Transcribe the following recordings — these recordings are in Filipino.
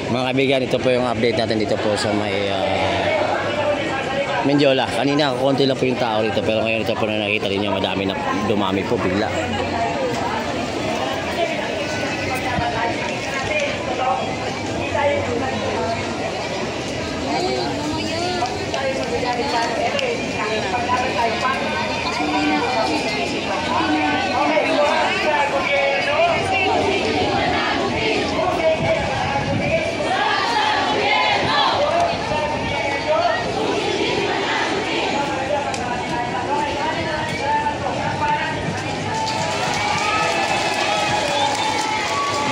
Mga kaibigan, ito po yung update natin dito po sa may Mendiola. Kanina konti lang po yung tao rito, pero ngayon ito po na nakita rin nyo, madami na dumami po bigla.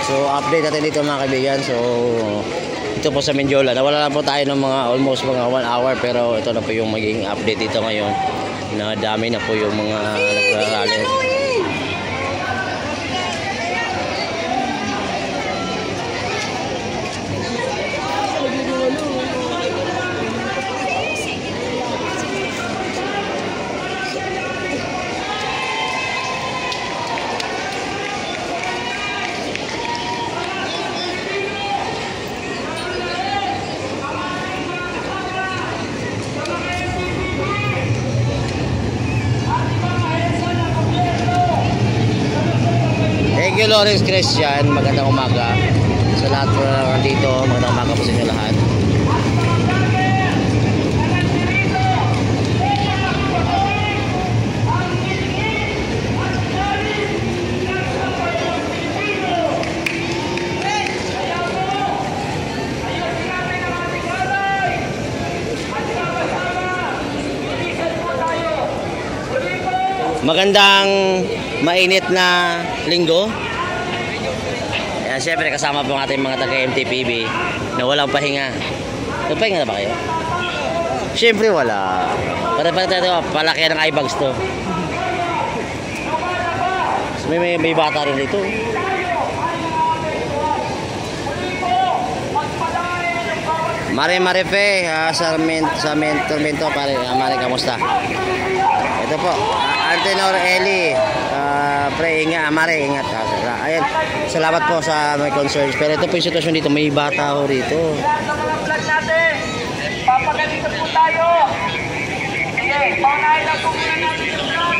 So update natin dito mga kaibigan. So ito po sa Mendiola, nawala lang po tayo ng mga almost mga 1 hour, pero ito na po yung magiging update dito ngayon, na dami na po yung mga nagrarally. Thank you Lawrence Christian, magandang umaga sa lahat po na nandito, magandang umaga po sa inyo lahat. Magandang mainit na linggo. Yan, syempre kasama po ang ating mga taga-MTPB na walang pahinga. Nagpahinga na ba kayo? Syempre wala. Para palaki ng eyebags to. So, may bata rin dito. Mare Fe, sa Tormento pare. Mare, kamusta? Ito po, Antenor Eli, pre, ingat. Ayan, salamat po sa may concerns. Pero ito po yung sitwasyon dito, may bata ho rito. Papagalito po tayo. Sige, paunahin lang po muna natin yung vlog.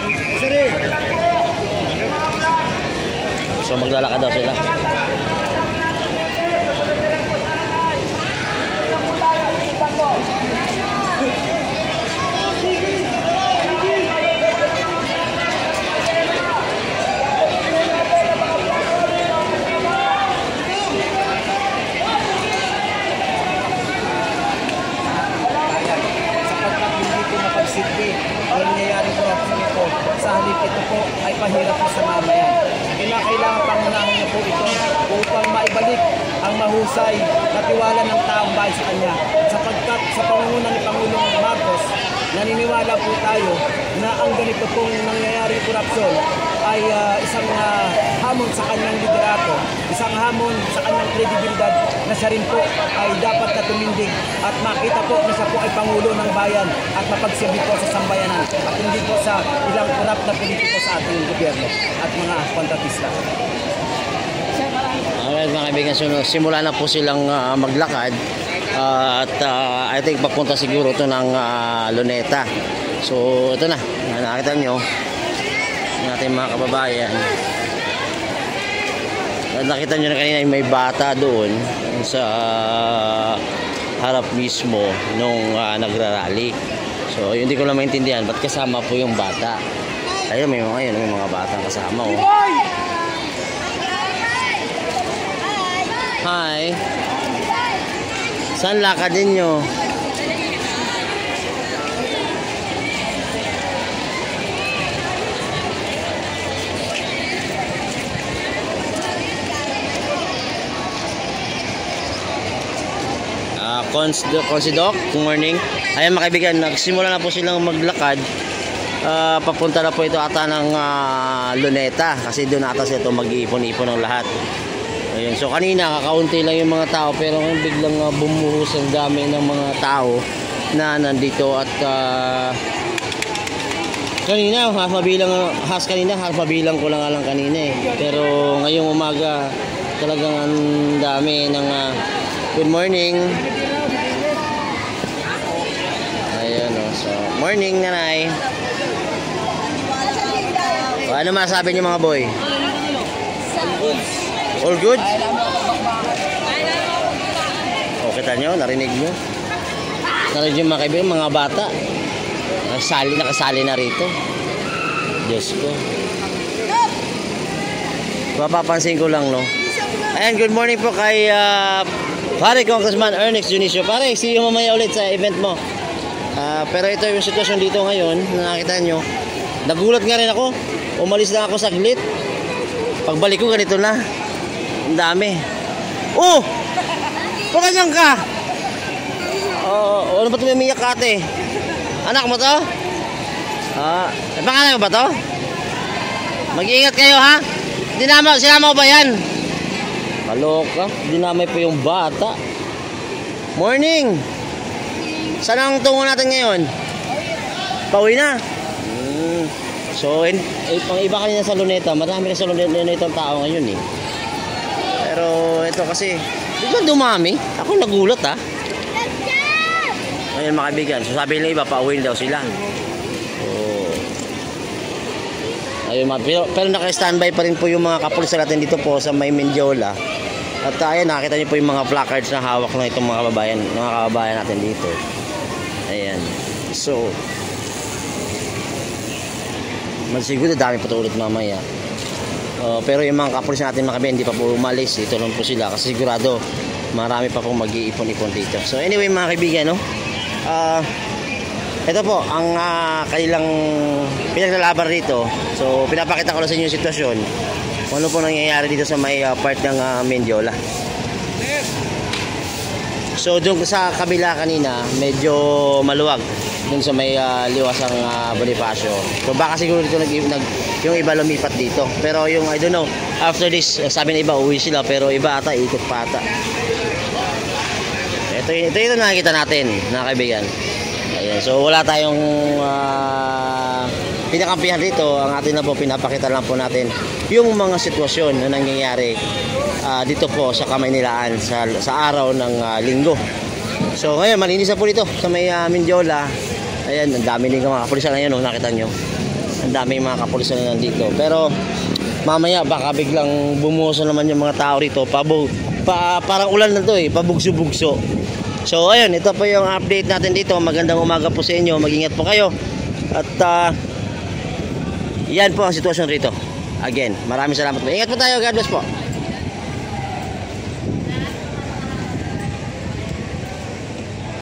So maglalakad daw sila. Ang nangyayari po ito, sa halip ito po ay pahirap po sa mamayan. Kinakailangan pangunahin niyo po ito upang maibalik ang mahusay na tiwala ng taong bayan sa kanya. Sapagkat sa pangunguna ni Pangulong Marcos, naniniwala po tayo na ang ganito pong nangyayari korupsyon ay isang hamon sa kanyang liderato, isang hamon sa kanyang kredibilidad na siya rin po ay dapat na tumindig at makita po na siya po ay Pangulo ng Bayan at mapagsilbi po sa sambayanan at hindi po sa ilang korap na politiko sa ating gobyerno at mga kontratista. Alright mga kaibigan, simula na po silang maglakad at I think papunta siguro ito ng Luneta. So ito na, nakita nyo ng ating mga kababayan. Nakita nyo na kanina may bata doon sa harap mismo nung nagrarally. So hindi ko lang maintindihan ba't kasama po yung bata. Ayun, may mga batang kasama. Oh. Hi. Saan lakad ninyo? Considok, good morning. Ayan mga kaibigan, nagsimula na po silang maglakad. Papunta na po ito ata ng Luneta kasi doon ata sila ito mag-iipon-ipon ng lahat. Ayun, so kanina kakaunti lang yung mga tao, pero ngayon biglang bumuhos ang dami ng mga tao na nandito at kanina half mabilang ko lang kanina eh. Pero ngayong umaga talagang ang dami ng Good morning. Ayun o. So, morning nanay. O, ano masabi niyo mga boy? All good? O, kita nyo? Narinig nyo? Narinig nyo mga kaibigan, mga bata. Nakasali na rito. Diyos ko. Mapapansin ko lang, no? Ayan, good morning po kay pare Congressman Ernest Junicio. Pare, see you mamaya ulit sa event mo. Pero ito yung sitwasyon dito ngayon, nakita nyo. Nagulat nga rin ako. Umalis lang ako saglit. Pagbalik ko, ganito na. Ang dami. Oh! Pagkasang ka! Ano ba ito may umiyak ka, ate? Anak mo to? Pangalan mo ba to? Mag-iingat kayo, ha? Sinama ko ba yan? Kaloka, dinamay pa yung bata. Morning! Saan ang tungo natin ngayon? Pauwi na? So, pang iba kanina sa Luneta, marami na sa Luneta ang tao ngayon eh. Pero ito kasi, biglang dumami. Ako nagulat ha. Ngayon mga kaibigan, so sabi nila iba, pauwi daw sila. Ayun, pero naka-standby pa rin po yung mga kapulisan natin dito po sa may Mendiola. At ayan, nakita niyo po yung mga placards na hawak na itong mga kababayan natin dito. Ayan. So, siguro dami pa ito ulit mamaya. Pero yung mga kapulisan natin mga kaibigan, hindi pa po umalis. Dito lang po sila kasi sigurado marami pa pong mag-iipon-ipon dito. So anyway mga kaibigan, no? Ito po ang kanilang pinaglalaban rito. So pinapakita ko lang sa inyo yung sitwasyon kung ano po nangyayari dito sa may part ng Mendiola. So doon sa kabila kanina medyo maluwag doon sa may liwasang Bonifacio. So baka siguro dito yung iba lumipat dito. Pero yung I don't know, after this sabi na iba uwi sila pero iba ata ikot pa ata. Ito nakikita natin mga kaibigan. Ayan, so wala tayong pinakampihan dito. Ang atin na po pinapakita lang po natin yung mga sitwasyon na nangyayari dito po sa Kamaynilaan sa araw ng linggo. So ngayon malinis na po dito sa may Mendiola. Ayan, ang dami din mga kapulisan ngayon, no, nakita nyo. Ang daming mga kapulisan na nandito. Pero mamaya baka biglang bumuhos naman yung mga tao rito. Parang ulan na to eh, pabugso-bugso. So ayun, ito po yung update natin dito. Magandang umaga po sa inyo, mag-ingat po kayo. At yan po ang sitwasyon rito. Again, maraming salamat po. Ingat po tayo, God bless po.